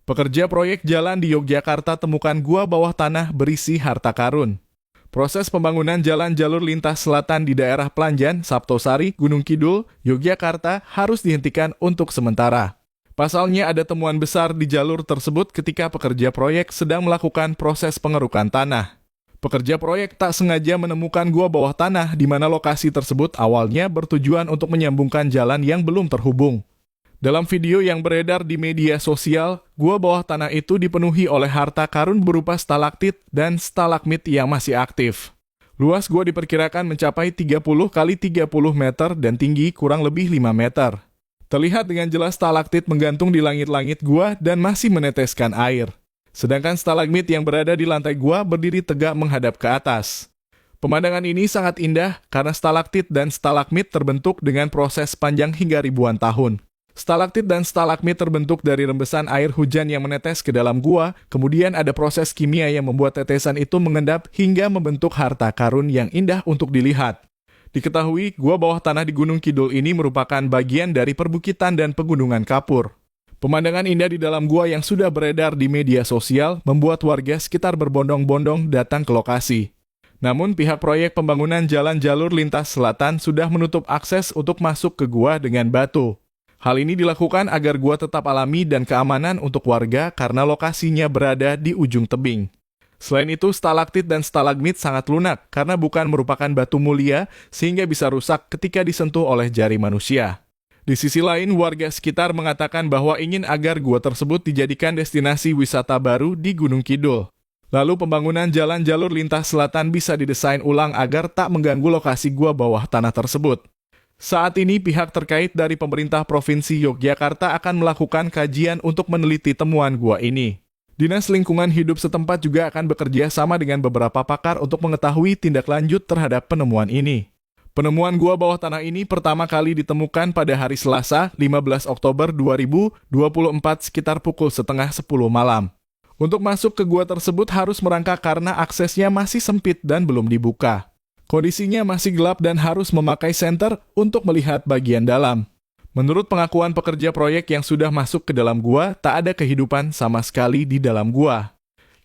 Pekerja proyek jalan di Yogyakarta temukan gua bawah tanah berisi harta karun. Proses pembangunan jalan jalur lintas selatan di daerah Planjan, Saptosari, Gunung Kidul, Yogyakarta harus dihentikan untuk sementara. Pasalnya ada temuan besar di jalur tersebut ketika pekerja proyek sedang melakukan proses pengerukan tanah. Pekerja proyek tak sengaja menemukan gua bawah tanah di mana lokasi tersebut awalnya bertujuan untuk menyambungkan jalan yang belum terhubung. Dalam video yang beredar di media sosial, gua bawah tanah itu dipenuhi oleh harta karun berupa stalaktit dan stalagmit yang masih aktif. Luas gua diperkirakan mencapai 30 kali 30 meter dan tinggi kurang lebih 5 meter. Terlihat dengan jelas stalaktit menggantung di langit-langit gua dan masih meneteskan air. Sedangkan stalagmit yang berada di lantai gua berdiri tegak menghadap ke atas. Pemandangan ini sangat indah karena stalaktit dan stalagmit terbentuk dengan proses panjang hingga ribuan tahun. Stalaktit dan stalagmit terbentuk dari rembesan air hujan yang menetes ke dalam gua, kemudian ada proses kimia yang membuat tetesan itu mengendap hingga membentuk harta karun yang indah untuk dilihat. Diketahui, gua bawah tanah di Gunung Kidul ini merupakan bagian dari perbukitan dan pegunungan kapur. Pemandangan indah di dalam gua yang sudah beredar di media sosial membuat warga sekitar berbondong-bondong datang ke lokasi. Namun pihak proyek pembangunan jalan jalur lintas selatan sudah menutup akses untuk masuk ke gua dengan batu. Hal ini dilakukan agar gua tetap alami dan keamanan untuk warga karena lokasinya berada di ujung tebing. Selain itu, stalaktit dan stalagmit sangat lunak karena bukan merupakan batu mulia sehingga bisa rusak ketika disentuh oleh jari manusia. Di sisi lain, warga sekitar mengatakan bahwa ingin agar gua tersebut dijadikan destinasi wisata baru di Gunung Kidul. Lalu pembangunan jalan jalur lintas selatan bisa didesain ulang agar tak mengganggu lokasi gua bawah tanah tersebut. Saat ini pihak terkait dari pemerintah Provinsi Yogyakarta akan melakukan kajian untuk meneliti temuan gua ini. Dinas Lingkungan Hidup setempat juga akan bekerja sama dengan beberapa pakar untuk mengetahui tindak lanjut terhadap penemuan ini. Penemuan gua bawah tanah ini pertama kali ditemukan pada hari Selasa, 15 Oktober 2024 sekitar pukul setengah 10 malam. Untuk masuk ke gua tersebut harus merangkak karena aksesnya masih sempit dan belum dibuka. Kondisinya masih gelap dan harus memakai senter untuk melihat bagian dalam. Menurut pengakuan pekerja proyek yang sudah masuk ke dalam gua, tak ada kehidupan sama sekali di dalam gua.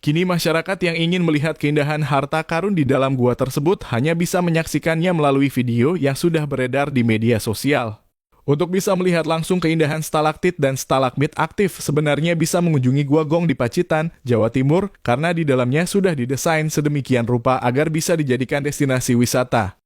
Kini masyarakat yang ingin melihat keindahan harta karun di dalam gua tersebut hanya bisa menyaksikannya melalui video yang sudah beredar di media sosial. Untuk bisa melihat langsung keindahan stalaktit dan stalagmit aktif, sebenarnya bisa mengunjungi Gua Gong di Pacitan, Jawa Timur, karena di dalamnya sudah didesain sedemikian rupa agar bisa dijadikan destinasi wisata.